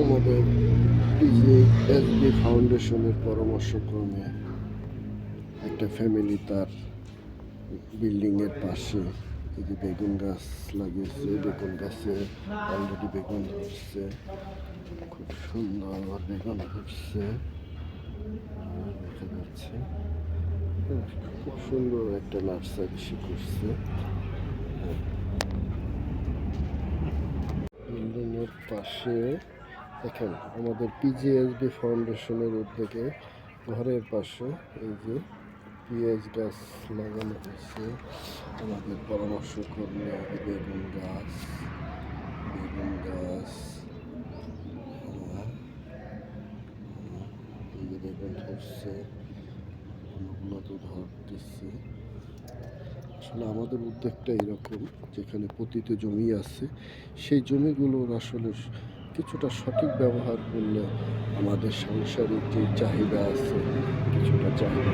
আমাদের পিজিএসবি ফাউন্ডেশনের পরামর্শক্রমে একটা ফ্যামিলি তার বিল্ডিংয়ের পাশে এই যে বেগুন গাছ লাগিয়েছে। বেগুন গাছে অলরেডি বেগুন ধরছে, খুব সুন্দর বেগুন ধরছে দেখা যাচ্ছে। খুব সুন্দর একটা নার্সারি সে করছে। বিল্ডিংয়ের পাশে দেখেন আমাদের পিজিএসবি ফাউন্ডেশনের উদ্যোগে ঘরের পাশে এই যে পেঁয়াজ গাছ লাগানো হয়েছে। আমাদের পরামর্শ করলে বেগুন গাছ এই যে বেগুন ধরছে, অনেকগুলো তো ধরতেছে। আসলে আমাদের উদ্যোগটা এরকম, যেখানে পতিত জমি আছে সেই জমিগুলোর আসলে কিছুটা সঠিক ব্যবহার করলে আমাদের সাংসারিক যে চাহিদা আছে কিছুটা চাহিদা